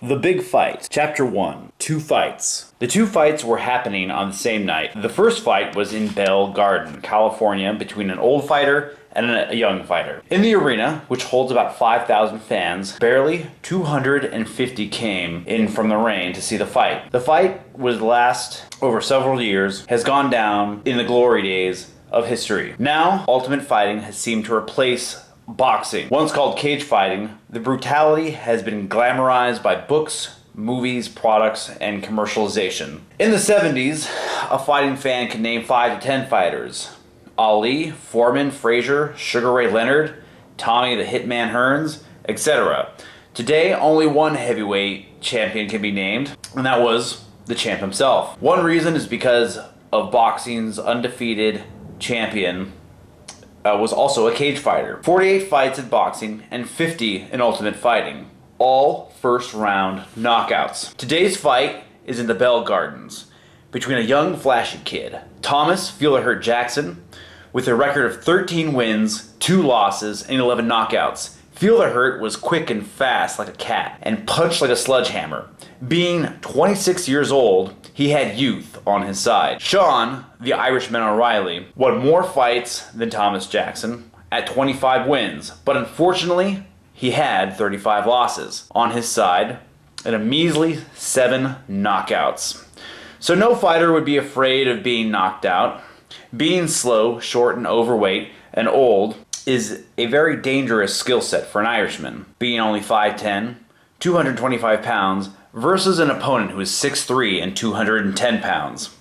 The Big Fight, Chapter 1, Two Fights. The two fights were happening on the same night. The first fight was in Bell Garden, California, between an old fighter and a young fighter. In the arena, which holds about 5,000 fans, barely 250 came in from the rain to see the fight. The fight would last over several years, has gone down in the glory days of history. Now, Ultimate Fighting has seemed to replace boxing. Once called cage fighting, the brutality has been glamorized by books, movies, products, and commercialization. In the 70s, a fighting fan could name 5 to 10 fighters. Ali, Foreman, Frazier, Sugar Ray Leonard, Tommy the Hitman Hearns, etc. Today, only one heavyweight champion can be named, and that was the champ himself. One reason is because of boxing's undefeated champion was also a cage fighter. 48 fights in boxing and 50 in Ultimate Fighting. All first round knockouts. Today's fight is in the Bell Gardens between a young flashy kid, Thomas Feel-It-Hurt Jackson, with a record of 13 wins, 2 losses, and 11 knockouts. Feel-It-Hurt was quick and fast like a cat and punched like a sledgehammer. Being 26 years old, he had youth on his side. Sean, the Irishman O'Reilly, won more fights than Thomas Jackson at 25 wins, but unfortunately, he had 35 losses on his side and a measly 7 knockouts. So no fighter would be afraid of being knocked out. Being slow, short, and overweight and old is a very dangerous skill set for an Irishman. Being only 5'10", 225 pounds, versus an opponent who is 6'3" and 210 pounds.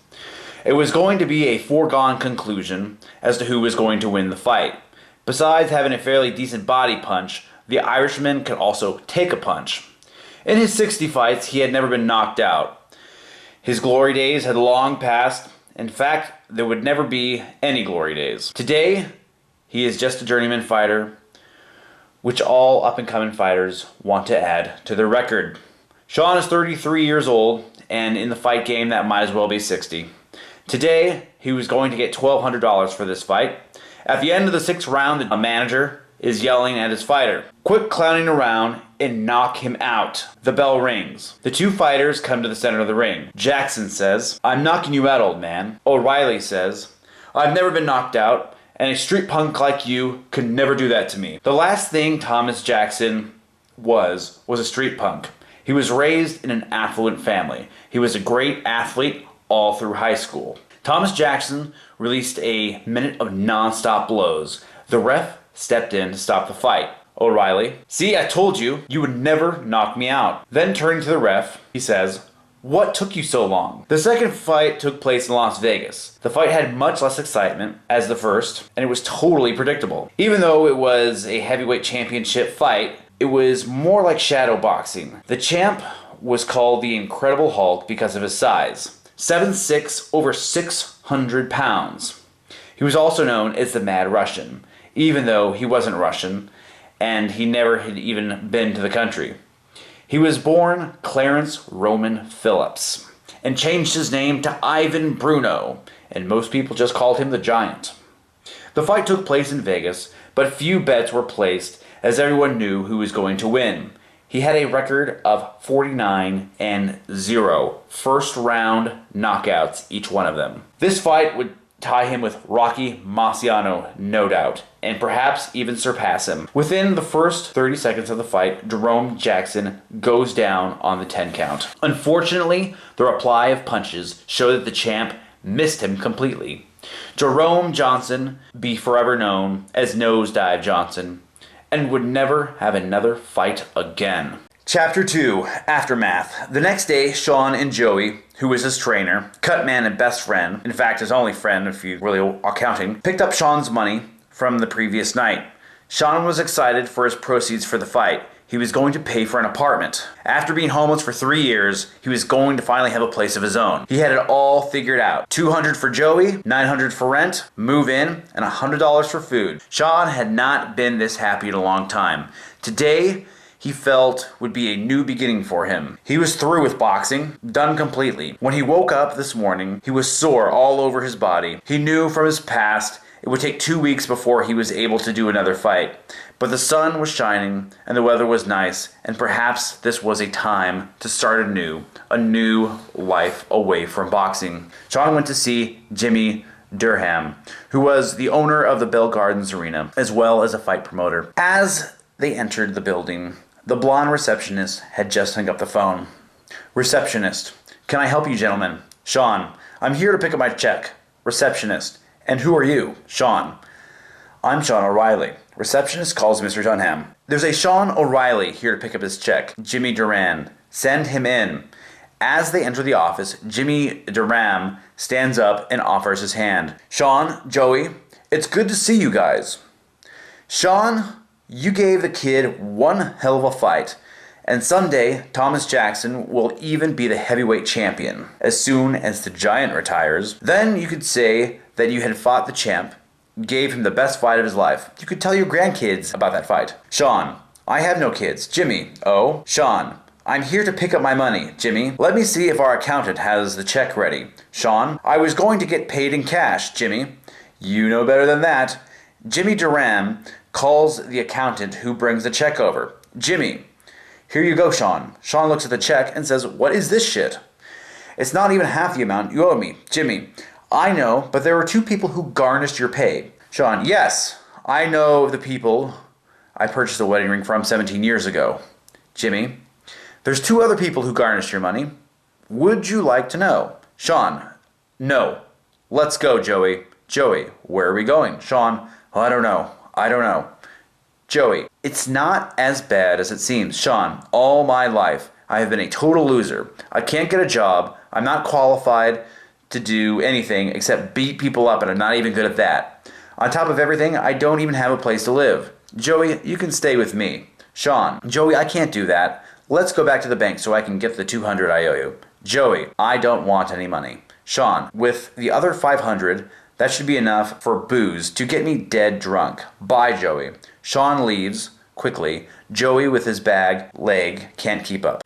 It was going to be a foregone conclusion as to who was going to win the fight. Besides having a fairly decent body punch, the Irishman could also take a punch. In his 60 fights, he had never been knocked out. His glory days had long passed. In fact, there would never be any glory days. Today, he is just a journeyman fighter, which all up-and-coming fighters want to add to their record. Sean is 33 years old, and in the fight game, that might as well be 60. Today, he was going to get $1,200 for this fight. At the end of the 6th round, a manager is yelling at his fighter, "Quit clowning around and knock him out." The bell rings. The two fighters come to the center of the ring. Jackson says, "I'm knocking you out, old man." O'Reilly says, "I've never been knocked out, and a street punk like you could never do that to me." The last thing Thomas Jackson was a street punk. He was raised in an affluent family. He was a great athlete all through high school. Thomas Jackson released a minute of non-stop blows. The ref stepped in to stop the fight. O'Reilly, "See, I told you, you would never knock me out." Then turning to the ref, he says, "What took you so long?" The second fight took place in Las Vegas. The fight had much less excitement as the first, and it was totally predictable. Even though it was a heavyweight championship fight, it was more like shadow boxing. The champ was called the Incredible Hulk because of his size. 7'6", over 600 pounds. He was also known as the Mad Russian, even though he wasn't Russian, and he never had even been to the country. He was born Clarence Roman Phillips, and changed his name to Ivan Bruno, and most people just called him the Giant. The fight took place in Vegas, but few bets were placed as everyone knew who was going to win. He had a record of 49-0 first round knockouts, each one of them. This fight would tie him with Rocky Marciano, no doubt, and perhaps even surpass him. Within the first 30 seconds of the fight, Jerome Jackson goes down on the 10 count. Unfortunately, the reply of punches showed that the champ missed him completely. Jerome Johnson be forever known as Nosedive Johnson, and would never have another fight again. Chapter 2, Aftermath. The next day, Sean and Joey, who was his trainer, cut man and best friend, in fact his only friend if you really are counting, picked up Sean's money from the previous night. Sean was excited for his proceeds for the fight. He was going to pay for an apartment. After being homeless for 3 years, he was going to finally have a place of his own. He had it all figured out. $200 for Joey, $900 for rent, move in, and $100 for food. Sean had not been this happy in a long time. Today, he felt would be a new beginning for him. He was through with boxing, done completely. When he woke up this morning, he was sore all over his body. He knew from his past it would take 2 weeks before he was able to do another fight. But the sun was shining and the weather was nice, and perhaps this was a time to start a new life away from boxing. Sean went to see Jimmy Durham, who was the owner of the Bell Gardens Arena, as well as a fight promoter. As they entered the building, the blonde receptionist had just hung up the phone. Receptionist: "Can I help you, gentlemen?" Sean: "I'm here to pick up my check." Receptionist: "And who are you?" Sean: "I'm Sean O'Reilly." Receptionist calls Mr. Dunham. "There's a Sean O'Reilly here to pick up his check. Jimmy Duran. Send him in." As they enter the office, Jimmy Durham stands up and offers his hand. "Sean, Joey, it's good to see you guys. Sean, you gave the kid one hell of a fight. And someday, Thomas Jackson will even be the heavyweight champion. As soon as the giant retires, then you could say that you had fought the champ, gave him the best fight of his life. You could tell your grandkids about that fight." Sean: "I have no kids." Jimmy: "Oh?" Sean: "I'm here to pick up my money, Jimmy. Let me see if our accountant has the check ready." Sean: "I was going to get paid in cash, Jimmy." "You know better than that." Jimmy Durham calls the accountant, who brings the check over. Jimmy: "Here you go, Sean." Sean looks at the check and says, "What is this shit?" "It's not even half the amount you owe me." Jimmy: "I know, but there were 2 people who garnished your pay." Sean: "Yes, I know the people I purchased a wedding ring from 17 years ago." Jimmy: "There's 2 other people who garnished your money. Would you like to know?" Sean: "No. Let's go, Joey." Joey: "Where are we going?" Sean: "I don't know. Joey: "It's not as bad as it seems." Sean: "All my life, I have been a total loser. I can't get a job. I'm not qualified to do anything except beat people up, and I'm not even good at that. On top of everything, I don't even have a place to live. Joey, you can stay with me." Sean: "Joey, I can't do that. Let's go back to the bank so I can get the $200 I owe you." Joey: "I don't want any money." Sean: "With the other $500, that should be enough for booze to get me dead drunk. Bye, Joey." Sean leaves quickly. Joey, with his leg, can't keep up.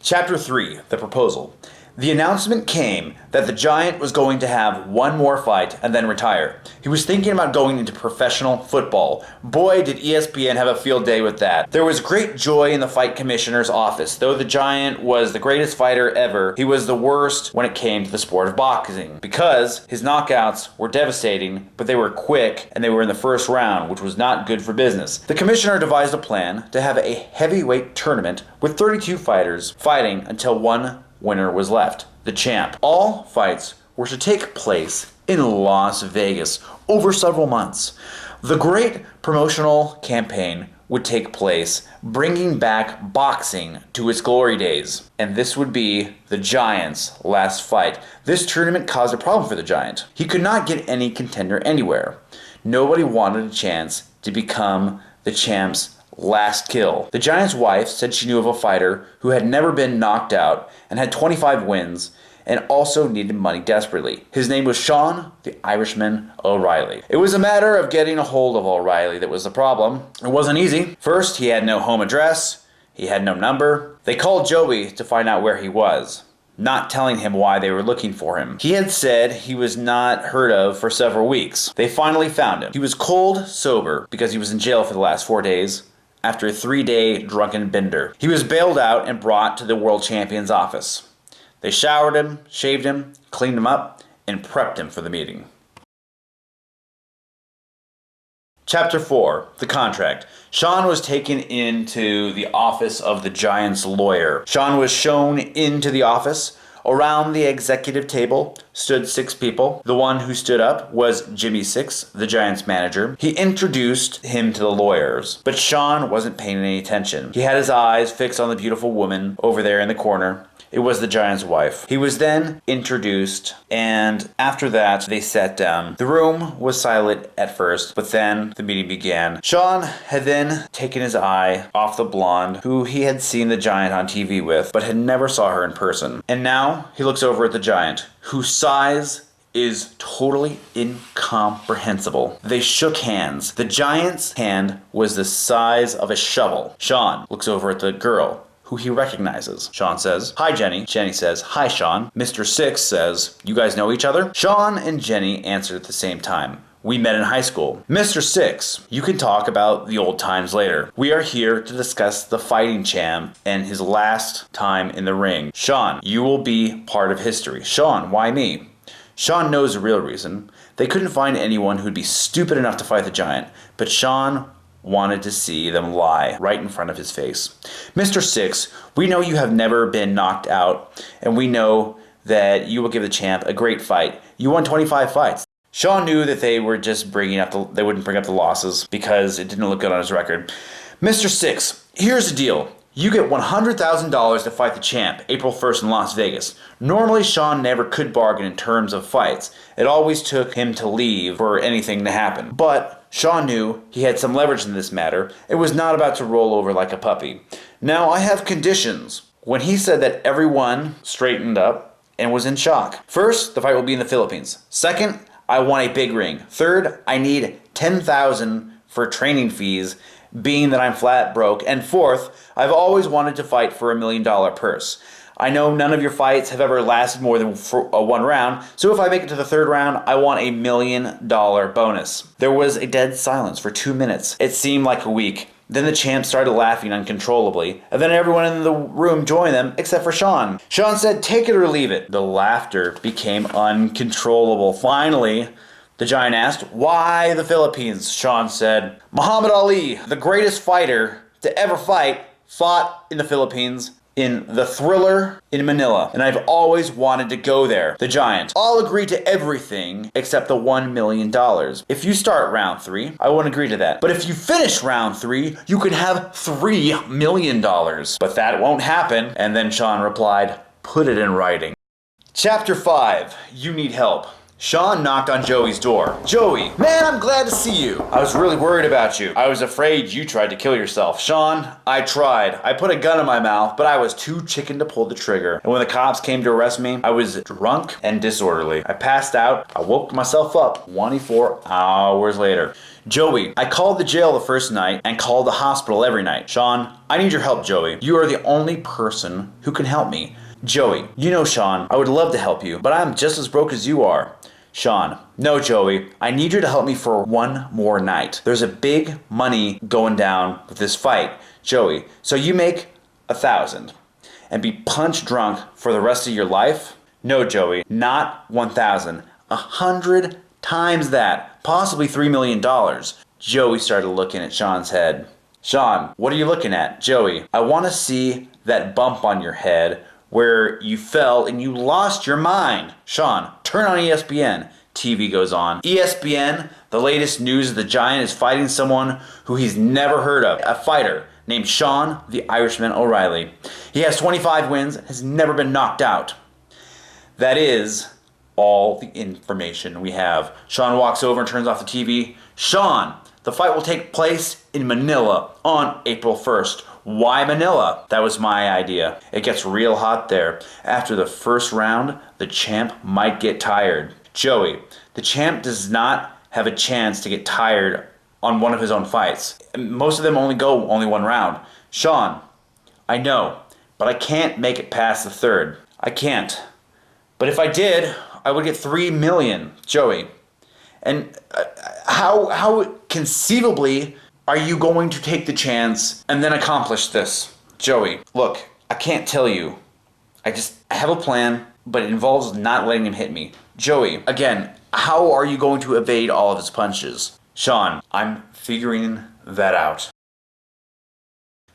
Chapter 3: The Proposal. The announcement came that the Giant was going to have one more fight and then retire. He was thinking about going into professional football. Boy, did ESPN have a field day with that. There was great joy in the fight commissioner's office. Though the Giant was the greatest fighter ever, he was the worst when it came to the sport of boxing, because his knockouts were devastating, but they were quick and they were in the first round, which was not good for business. The commissioner devised a plan to have a heavyweight tournament with 32 fighters fighting until one winner was left, the champ. All fights were to take place in Las Vegas over several months. The great promotional campaign would take place, bringing back boxing to its glory days. And this would be the Giant's last fight. This tournament caused a problem for the Giant. He could not get any contender anywhere. Nobody wanted a chance to become the champ's last kill. The Giant's wife said she knew of a fighter who had never been knocked out and had 25 wins and also needed money desperately. His name was Sean the Irishman O'Reilly. It was a matter of getting a hold of O'Reilly that was the problem. It wasn't easy. First, he had no home address. He had no number. They called Joey to find out where he was, not telling him why they were looking for him. He had said he was not heard of for several weeks. They finally found him. He was cold sober because he was in jail for the last 4 days after a 3-day drunken bender. He was bailed out and brought to the world champion's office. They showered him, shaved him, cleaned him up, and prepped him for the meeting. Chapter 4: The Contract. Sean was taken into the office of the Giant's lawyer. Sean was shown into the office. Around the executive table stood 6 people. The one who stood up was Jimmy Six, the Giant's manager. He introduced him to the lawyers, but Sean wasn't paying any attention. He had his eyes fixed on the beautiful woman over there in the corner. It was the Giant's wife. He was then introduced, and after that, they sat down. The room was silent at first, but then the meeting began. Sean had then taken his eye off the blonde, who he had seen the Giant on TV with, but had never saw her in person. And now he looks over at the Giant, whose size is totally incomprehensible. They shook hands. The Giant's hand was the size of a shovel. Sean looks over at the girl, who he recognizes. Sean says, "Hi, Jenny." Jenny says, "Hi, Sean." Mr. Six says, "You guys know each other?" Sean and Jenny answered at the same time. We met in high school. Mr. Six, you can talk about the old times later. We are here to discuss the fighting champ and his last time in the ring. Sean, you will be part of history. Sean, why me? Sean knows the real reason. They couldn't find anyone who'd be stupid enough to fight the giant, but Sean wanted to see them lie right in front of his face. Mr. Six, we know you have never been knocked out, and we know that you will give the champ a great fight. You won 25 fights. Sean knew that they were just they wouldn't bring up the losses because it didn't look good on his record. Mr. Six, here's the deal. You get $100,000 to fight the champ April 1st in Las Vegas. Normally, Sean never could bargain in terms of fights. It always took him to leave for anything to happen. But Sean knew he had some leverage in this matter. It was not about to roll over like a puppy. Now, I have conditions. When he said that, everyone straightened up and was in shock. First, the fight will be in the Philippines. Second, I want a big ring. Third, I need $10,000 for training fees, being that I'm flat broke. And fourth, I've always wanted to fight for $1 million purse. I know none of your fights have ever lasted more than one round, so if I make it to the third round, I want $1 million bonus. There was a dead silence for 2 minutes. It seemed like a week. Then the champ started laughing uncontrollably, and then everyone in the room joined them except for Sean. Sean said, "Take it or leave it." The laughter became uncontrollable. Finally, the giant asked, "Why the Philippines?" Sean said, "Muhammad Ali, the greatest fighter to ever fight, fought in the Philippines in the Thriller in Manila, and I've always wanted to go there." The giant, "I'll agree to everything except the $1 million. If you start round 3, I won't agree to that. But if you finish round 3, you can have $3 million. But that won't happen." And then Sean replied, "Put it in writing." Chapter 5, You Need Help. Sean knocked on Joey's door. "Joey, man, I'm glad to see you. I was really worried about you. I was afraid you tried to kill yourself." "Sean, I tried. I put a gun in my mouth, but I was too chicken to pull the trigger. And when the cops came to arrest me, I was drunk and disorderly. I passed out. I woke myself up 24 hours later." "Joey, I called the jail the first night and called the hospital every night." "Sean, I need your help, Joey. You are the only person who can help me." "Joey, you know, Sean, I would love to help you, but I'm just as broke as you are." Sean, "No, Joey, I need you to help me for one more night. There's a big money going down with this fight, Joey. So you make 1,000 and be punch drunk for the rest of your life?" "No, Joey, not 1,000. 100 times that, possibly $3 million. Joey started looking at Sean's head. "Sean, what are you looking at?" "Joey, I want to see that bump on your head where you fell and you lost your mind." "Sean, turn on ESPN. TV goes on. ESPN, the latest news of the giant is fighting someone who he's never heard of. A fighter named Sean the Irishman O'Reilly. He has 25 wins and has never been knocked out." That is all the information we have. Sean walks over and turns off the TV. "Sean, the fight will take place in Manila on April 1st. Why Manila?" "That was my idea. It gets real hot there. After the first round, the champ might get tired." "Joey, the champ does not have a chance to get tired on one of his own fights. Most of them only one round." "Sean, I know, but I can't make it past the third. I can't. But if I did, I would get $3 million, Joey. And how conceivably are you going to take the chance and then accomplish this?" "Joey, look, I can't tell you. I have a plan, but it involves not letting him hit me." "Joey, again, how are you going to evade all of his punches?" "Sean, I'm figuring that out."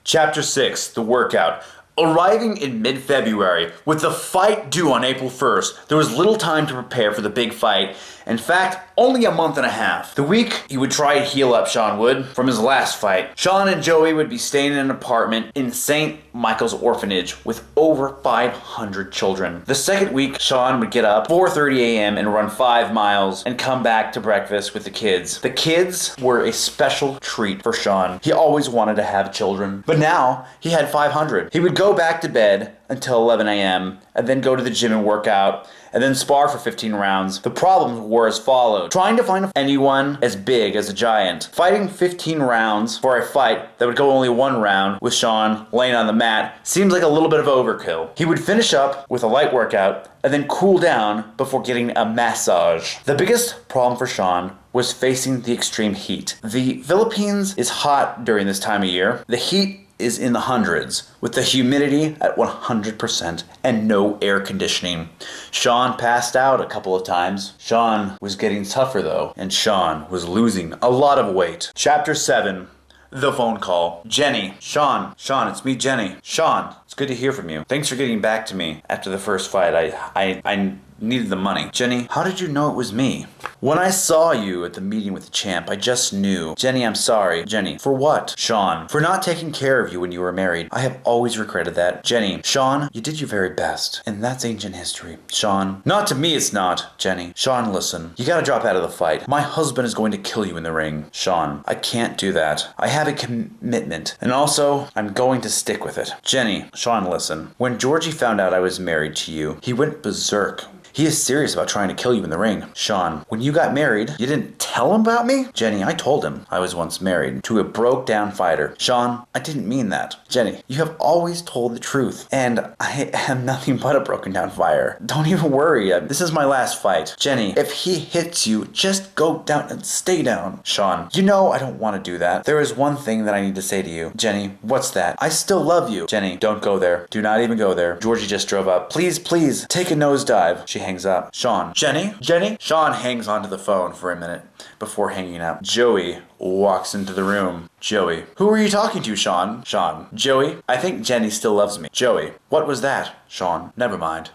Chapter 6, The Workout. Arriving in mid-February, with the fight due on April 1st, there was little time to prepare for the big fight. In fact, only a month and a half. The week, he would try to heal up, Sean would, from his last fight. Sean and Joey would be staying in an apartment in St. Michael's Orphanage with over 500 children. The second week, Sean would get up 4:30 a.m. and run 5 miles and come back to breakfast with the kids. The kids were a special treat for Sean. He always wanted to have children, but now he had 500. He would go back to bed until 11 a.m. and then go to the gym and work out, and then spar for 15 rounds. The problems were as followed. Trying to find anyone as big as a giant. Fighting 15 rounds for a fight that would go only 1 round with Sean laying on the mat seems like a little bit of overkill. He would finish up with a light workout and then cool down before getting a massage. The biggest problem for Sean was facing the extreme heat. The Philippines is hot during this time of year. The heat is in the hundreds, with the humidity at 100% and no air conditioning. Sean passed out a couple of times. Sean was getting tougher though, and Sean was losing a lot of weight. Chapter 7. The phone call. Jenny. Sean, it's me, Jenny. Sean, it's good to hear from you. Thanks for getting back to me after the first fight. I needed the money. Jenny, how did you know it was me? When I saw you at the meeting with the champ, I just knew. Jenny, I'm sorry. Jenny, for what? Sean, for not taking care of you when you were married. I have always regretted that. Jenny, Sean, you did your very best, and that's ancient history. Sean, not to me it's not. Jenny, Sean, listen. You gotta drop out of the fight. My husband is going to kill you in the ring. Sean, I can't do that. I have a commitment, and also, I'm going to stick with it. Jenny, Sean, listen. When Georgie found out I was married to you, he went berserk. He is serious about trying to kill you in the ring. Sean, when you got married, you didn't tell him about me? Jenny, I told him I was once married to a broke-down fighter. Sean, I didn't mean that. Jenny, you have always told the truth, and I am nothing but a broken-down fighter. Don't even worry. This is my last fight. Jenny, if he hits you, just go down and stay down. Sean, you know I don't want to do that. There is one thing that I need to say to you. Jenny, what's that? I still love you. Jenny, don't go there. Do not even go there. Georgie just drove up. Please, take a nosedive. She hangs up. Sean, Jenny? Sean hangs onto the phone for a minute before hanging up. Joey walks into the room. Joey, who are you talking to, Sean? Sean, Joey, I think Jenny still loves me. Joey, what was that? Sean, never mind.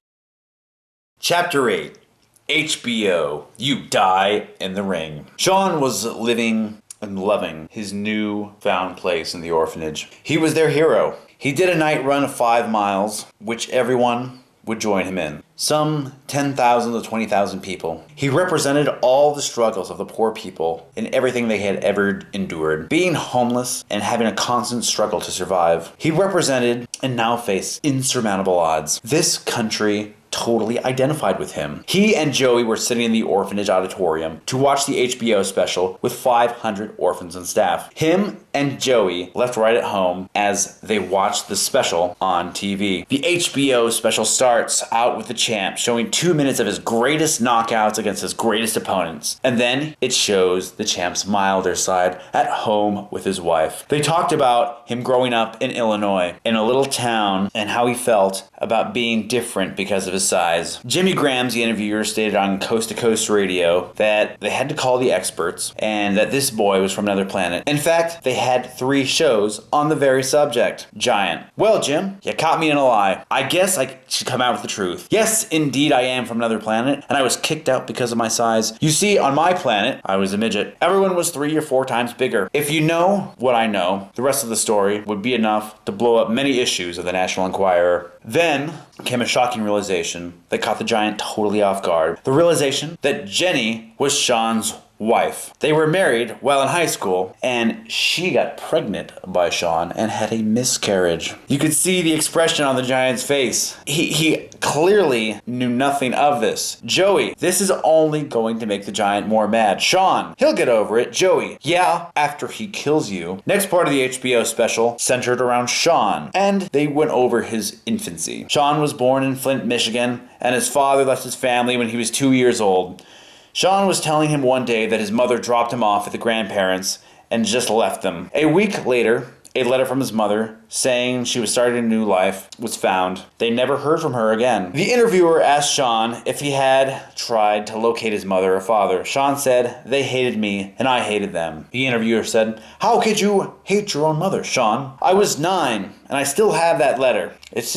Chapter 8. HBO, you die in the ring. Sean was living and loving his new found place in the orphanage. He was their hero. He did a night run of 5 miles, which everyone would join him in. Some 10,000 to 20,000 people. He represented all the struggles of the poor people in everything they had ever endured. Being homeless and having a constant struggle to survive. He represented and now faced insurmountable odds. This country totally identified with him. He and Joey were sitting in the orphanage auditorium to watch the HBO special with 500 orphans and staff. Him and Joey left right at home as they watched the special on TV. The HBO special starts out with the champ showing 2 minutes of his greatest knockouts against his greatest opponents. And then it shows the champ's milder side at home with his wife. They talked about him growing up in Illinois, in a little town, and how he felt about being different because of his size. Jimmy Graham, the interviewer, stated on Coast to Coast Radio that they had to call the experts and that this boy was from another planet. In fact, they had 3 shows on the very subject. Giant. Well, Jim, you caught me in a lie. I guess I should come out with the truth. Yes, indeed, I am from another planet, and I was kicked out because of my size. You see, on my planet, I was a midget. Everyone was 3 or 4 times bigger. If you know what I know, the rest of the story would be enough to blow up many issues of the National Enquirer. Then came a shocking realization that caught the giant totally off guard. The realization that Jenny was Sean's wife. They were married while in high school, and she got pregnant by Sean and had a miscarriage. You could see the expression on the giant's face. He clearly knew nothing of this. Joey, this is only going to make the giant more mad. Sean, he'll get over it. Joey, yeah, after he kills you. Next part of the HBO special centered around Sean, and they went over his infancy. Sean was born in Flint, Michigan, and his father left his family when he was 2 years old. Sean was telling him one day that his mother dropped him off at the grandparents and just left them. A week later, a letter from his mother saying she was starting a new life was found. They never heard from her again. The interviewer asked Sean if he had tried to locate his mother or father. Sean said, "They hated me and I hated them." The interviewer said, "How could you hate your own mother, Sean?" "I was 9 and I still have that letter. It's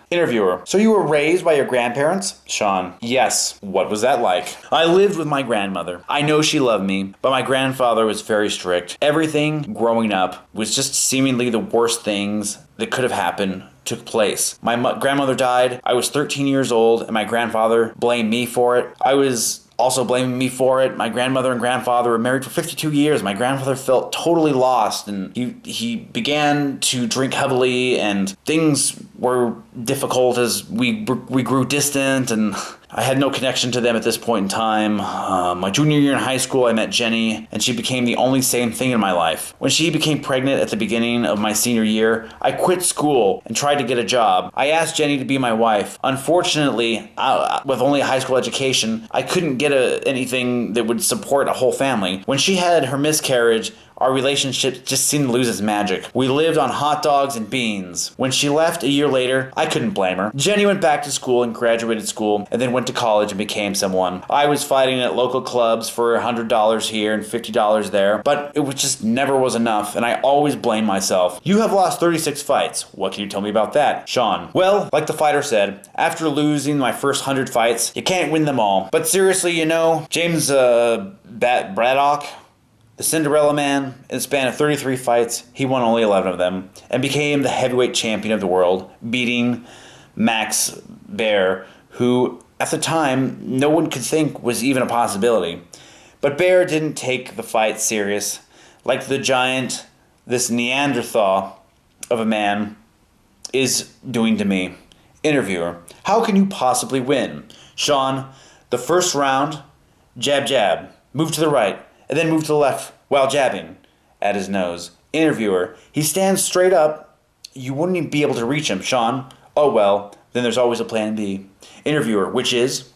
Interviewer, so you were raised by your grandparents? Sean, yes. What was that like? I lived with my grandmother. I know she loved me, but my grandfather was very strict. Everything growing up was just seemingly the worst things that could have happened took place. My grandmother died. I was 13 years old, and my grandfather blamed me for it. I was also blaming me for it. My grandmother and grandfather were married for 52 years. My grandfather felt totally lost, and he began to drink heavily, and things were difficult as we grew distant, and I had no connection to them at this point in time. My junior year in high school, I met Jenny, and she became the only sane thing in my life. When she became pregnant at the beginning of my senior year, I quit school and tried to get a job. I asked Jenny to be my wife. Unfortunately, with only a high school education, I couldn't get anything that would support a whole family. When she had her miscarriage, our relationship just seemed to lose its magic. We lived on hot dogs and beans. When she left a year later, I couldn't blame her. Jenny went back to school and graduated school, and then went to college and became someone. I was fighting at local clubs for $100 here and $50 there, but it just never was enough, and I always blamed myself. You have lost 36 fights. What can you tell me about that? Sean. Well, like the fighter said, after losing my first 100 fights, you can't win them all. But seriously, James Braddock, the Cinderella Man, in the span of 33 fights, he won only 11 of them and became the heavyweight champion of the world, beating Max Baer, who at the time no one could think was even a possibility. But Baer didn't take the fight serious. Like the giant, this Neanderthal of a man is doing to me. Interviewer: how can you possibly win? Sean: the first round, jab, jab, move to the right, and then move to the left while jabbing at his nose. Interviewer: he stands straight up. You wouldn't even be able to reach him. Sean: oh well, then there's always a plan B. Interviewer: which is?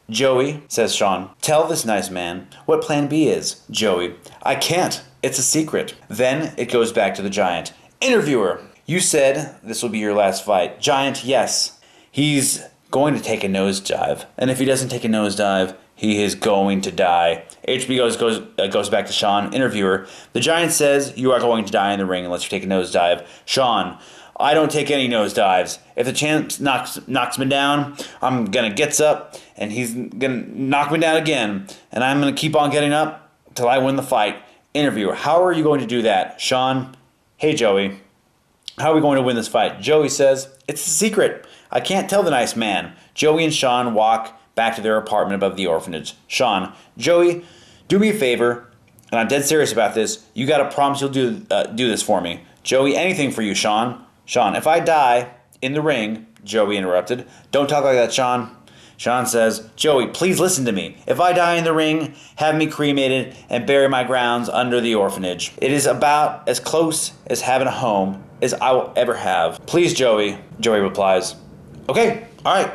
Joey, says Sean, tell this nice man what plan B is. Joey: I can't. It's a secret. Then it goes back to the giant. Interviewer: you said this will be your last fight. Giant: yes. He's going to take a nosedive. And if he doesn't take a nosedive, he is going to die. HBO goes back to Sean. Interviewer: the giant says you are going to die in the ring unless you take a nosedive. Sean: I don't take any nosedives. If the champ knocks me down, I'm gonna get up, and he's gonna knock me down again, and I'm gonna keep on getting up till I win the fight. Interviewer: how are you going to do that? Sean: hey Joey, how are we going to win this fight? Joey says, it's a secret. I can't tell the nice man. Joey and Sean walk back to their apartment above the orphanage. Sean: Joey, do me a favor, and I'm dead serious about this. You gotta promise you'll do this for me. Joey: anything for you, Sean. Sean: if I die in the ring. Joey interrupted: don't talk like that, Sean. Sean says, Joey, please listen to me. If I die in the ring, have me cremated and bury my grounds under the orphanage. It is about as close as having a home as I will ever have. Please, Joey. Joey replies, okay, all right.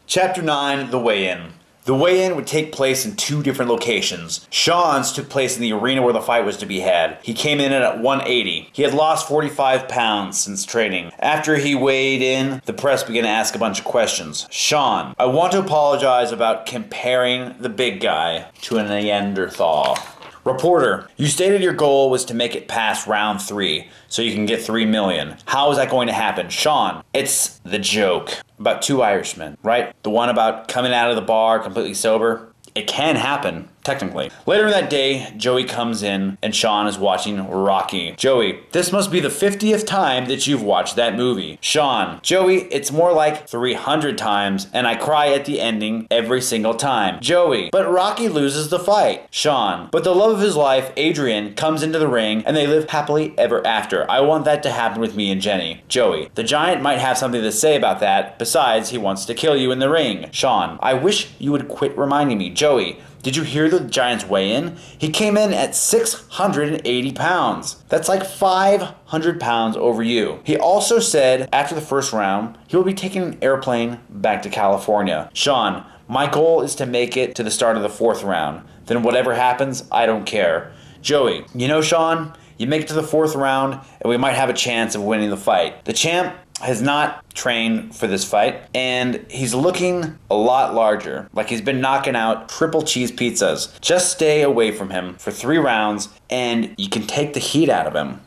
Chapter 9, The Weigh-In. The weigh-in would take place in two different locations. Sean's took place in the arena where the fight was to be had. He came in at 180. He had lost 45 pounds since training. After he weighed in, the press began to ask a bunch of questions. Sean: I want to apologize about comparing the big guy to a Neanderthal. Reporter: you stated your goal was to make it past round 3 so you can get $3 million. How is that going to happen? Sean: it's the joke about two Irishmen, right? The one about coming out of the bar completely sober. It can happen, technically. Later in that day, Joey comes in and Sean is watching Rocky. Joey: this must be the 50th time that you've watched that movie. Sean: Joey, it's more like 300 times, and I cry at the ending every single time. Joey: but Rocky loses the fight. Sean: but the love of his life, Adrian, comes into the ring and they live happily ever after. I want that to happen with me and Jenny. Joey: the giant might have something to say about that. Besides, he wants to kill you in the ring. Sean: I wish you would quit reminding me. Joey: did you hear the giant's weigh-in? He came in at 680 pounds. That's like 500 pounds over you. He also said after the first round, he will be taking an airplane back to California. Sean: my goal is to make it to the start of the 4th round. Then whatever happens, I don't care. Joey: Sean, you make it to the 4th round, and we might have a chance of winning the fight. The champ has not trained for this fight, and he's looking a lot larger, like he's been knocking out triple cheese pizzas. Just stay away from him for 3 rounds, and you can take the heat out of him.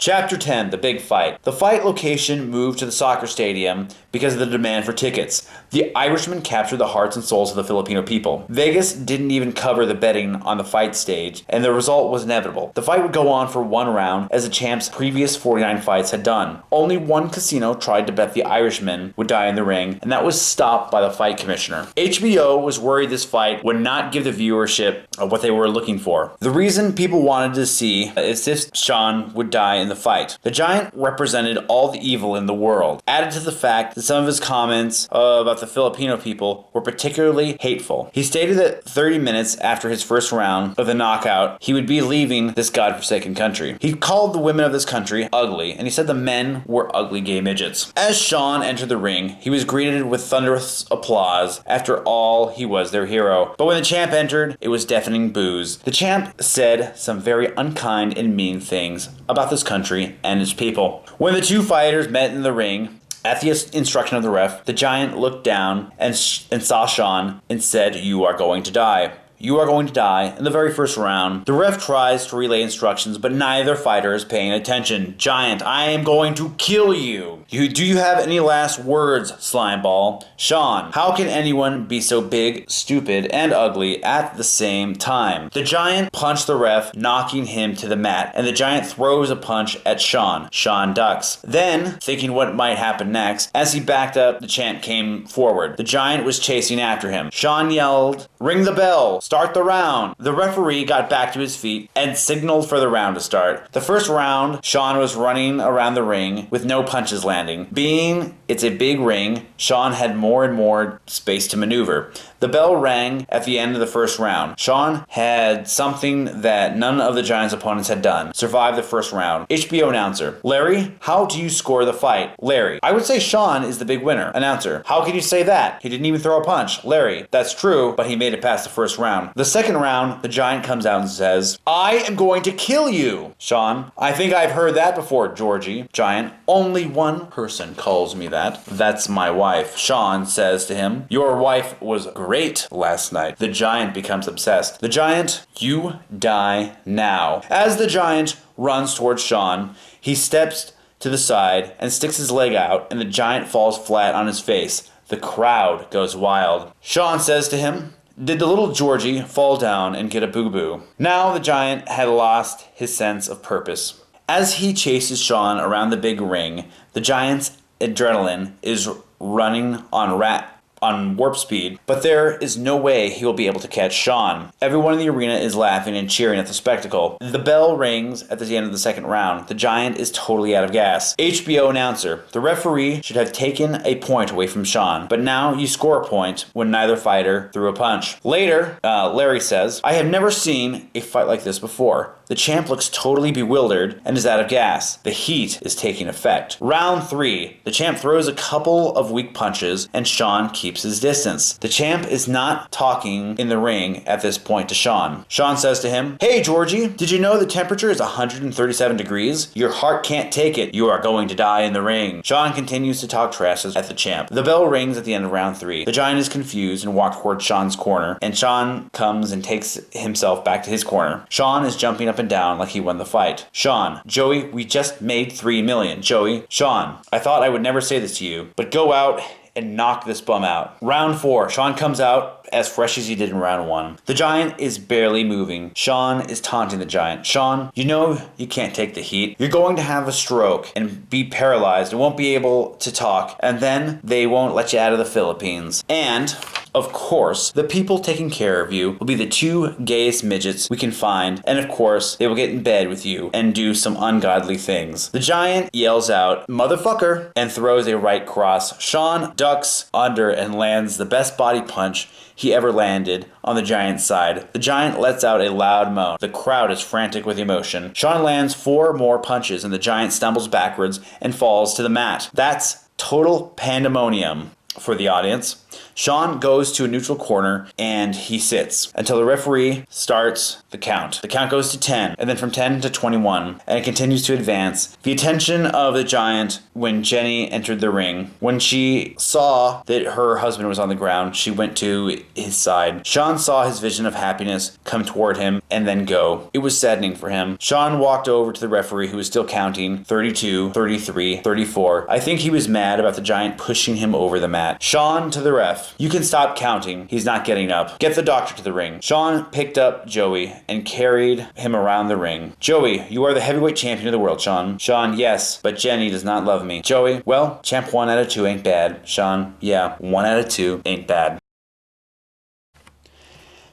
Chapter 10, The Big Fight. The fight location moved to the soccer stadium because of the demand for tickets. The Irishmen captured the hearts and souls of the Filipino people. Vegas didn't even cover the betting on the fight stage, and the result was inevitable. The fight would go on for 1 round, as the champ's previous 49 fights had done. Only one casino tried to bet the Irishman would die in the ring, and that was stopped by the fight commissioner. HBO was worried this fight would not give the viewership what they were looking for. The reason people wanted to see is if Sean would die in in the fight. The giant represented all the evil in the world, added to the fact that some of his comments about the Filipino people were particularly hateful. He stated that 30 minutes after his first round of the knockout, he would be leaving this godforsaken country. He called the women of this country ugly, and he said the men were ugly gay midgets. As Shawn entered the ring, he was greeted with thunderous applause. After all, he was their hero. But when the champ entered, it was deafening boos. The champ said some very unkind and mean things about this country and its people. When the two fighters met in the ring, at the instruction of the ref, the giant looked down and saw Shawn and said, "You are going to die. You are going to die in the very first round." The ref tries to relay instructions, but neither fighter is paying attention. "Giant, I am going to kill you. Do you have any last words, Slimeball?" "Shawn, how can anyone be so big, stupid, and ugly at the same time?" The giant punched the ref, knocking him to the mat, and the giant throws a punch at Shawn. Shawn ducks. Then, thinking what might happen next, as he backed up, the champ came forward. The giant was chasing after him. Shawn yelled, "Ring the bell! Start the round!" The referee got back to his feet and signaled for the round to start. The first round, Shawn was running around the ring with no punches landing. Being it's a big ring, Shawn had more and more space to maneuver. The bell rang at the end of the first round. Shawn had something that none of the Giant's opponents had done: survive the first round. HBO announcer: "Larry, how do you score the fight?" Larry: "I would say Shawn is the big winner." Announcer: "How can you say that? He didn't even throw a punch." Larry: "That's true, but he made it past the first round." The second round, the Giant comes out and says, "I am going to kill you." Shawn: "I think I've heard that before, Georgie." Giant: "Only one person calls me that. That's my wife." Shawn says to him, "Your wife was great last night." The Giant becomes obsessed. The Giant: "You die now." As the Giant runs towards Shawn, he steps to the side and sticks his leg out, and the Giant falls flat on his face. The crowd goes wild. Shawn says to him, "Did the little Georgie fall down and get a boo-boo?" Now the Giant had lost his sense of purpose. As he chases Shawn around the big ring, the Giant's adrenaline is running on warp speed, but there is no way he will be able to catch Shawn. Everyone in the arena is laughing and cheering at the spectacle. The bell rings at the end of the second round. The Giant is totally out of gas. HBO announcer: "The referee should have taken a point away from Shawn, but now you score a point when neither fighter threw a punch." Later, Larry says, "I have never seen a fight like this before. The champ looks totally bewildered and is out of gas. The heat is taking effect." Round 3. The champ throws a couple of weak punches and Shawn keeps his distance. The champ is not talking in the ring at this point to Shawn. Shawn says to him, "Hey Georgie, did you know the temperature is 137 degrees? Your heart can't take it. You are going to die in the ring." Shawn continues to talk trash at the champ. The bell rings at the end of round 3. The Giant is confused and walks toward Shawn's corner, and Shawn comes and takes himself back to his corner. Shawn is jumping up and down like he won the fight. Shawn: "Joey, we just made $3 million. Joey." Shawn: "I thought I would never say this to you, but go out and knock this bum out." Round 4. Shawn comes out as fresh as he did in round 1. The Giant is barely moving. Shawn is taunting the Giant. "Shawn, you know you can't take the heat. You're going to have a stroke and be paralyzed and won't be able to talk, and then they won't let you out of the Philippines. And, of course, the people taking care of you will be the two gayest midgets we can find, and of course, they will get in bed with you and do some ungodly things." The Giant yells out, "Motherfucker," and throws a right cross. Shawn ducks under and lands the best body punch he ever landed on the Giant's side. The Giant lets out a loud moan. The crowd is frantic with emotion. Shawn lands 4 more punches and the Giant stumbles backwards and falls to the mat. That's total pandemonium for the audience. Shawn goes to a neutral corner and he sits until the referee starts the count. The count goes to 10, and then from 10 to 21, and it continues to advance. The attention of the Giant when Jenny entered the ring. When she saw that her husband was on the ground, she went to his side. Shawn saw his vision of happiness come toward him and then go. It was saddening for him. Shawn walked over to the referee, who was still counting 32, 33, 34. I think he was mad about the Giant pushing him over the mat. Shawn to the ref: "You can stop counting. He's not getting up. Get the doctor to the ring." Shawn picked up Joey and carried him around the ring. "Joey, you are the heavyweight champion of the world, Shawn." Shawn: "Yes, but Jenny does not love me." Joey: "Well, champ 1 out of 2 ain't bad." Shawn: "Yeah, 1 out of 2 ain't bad."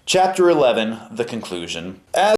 Chapter 11, the conclusion. As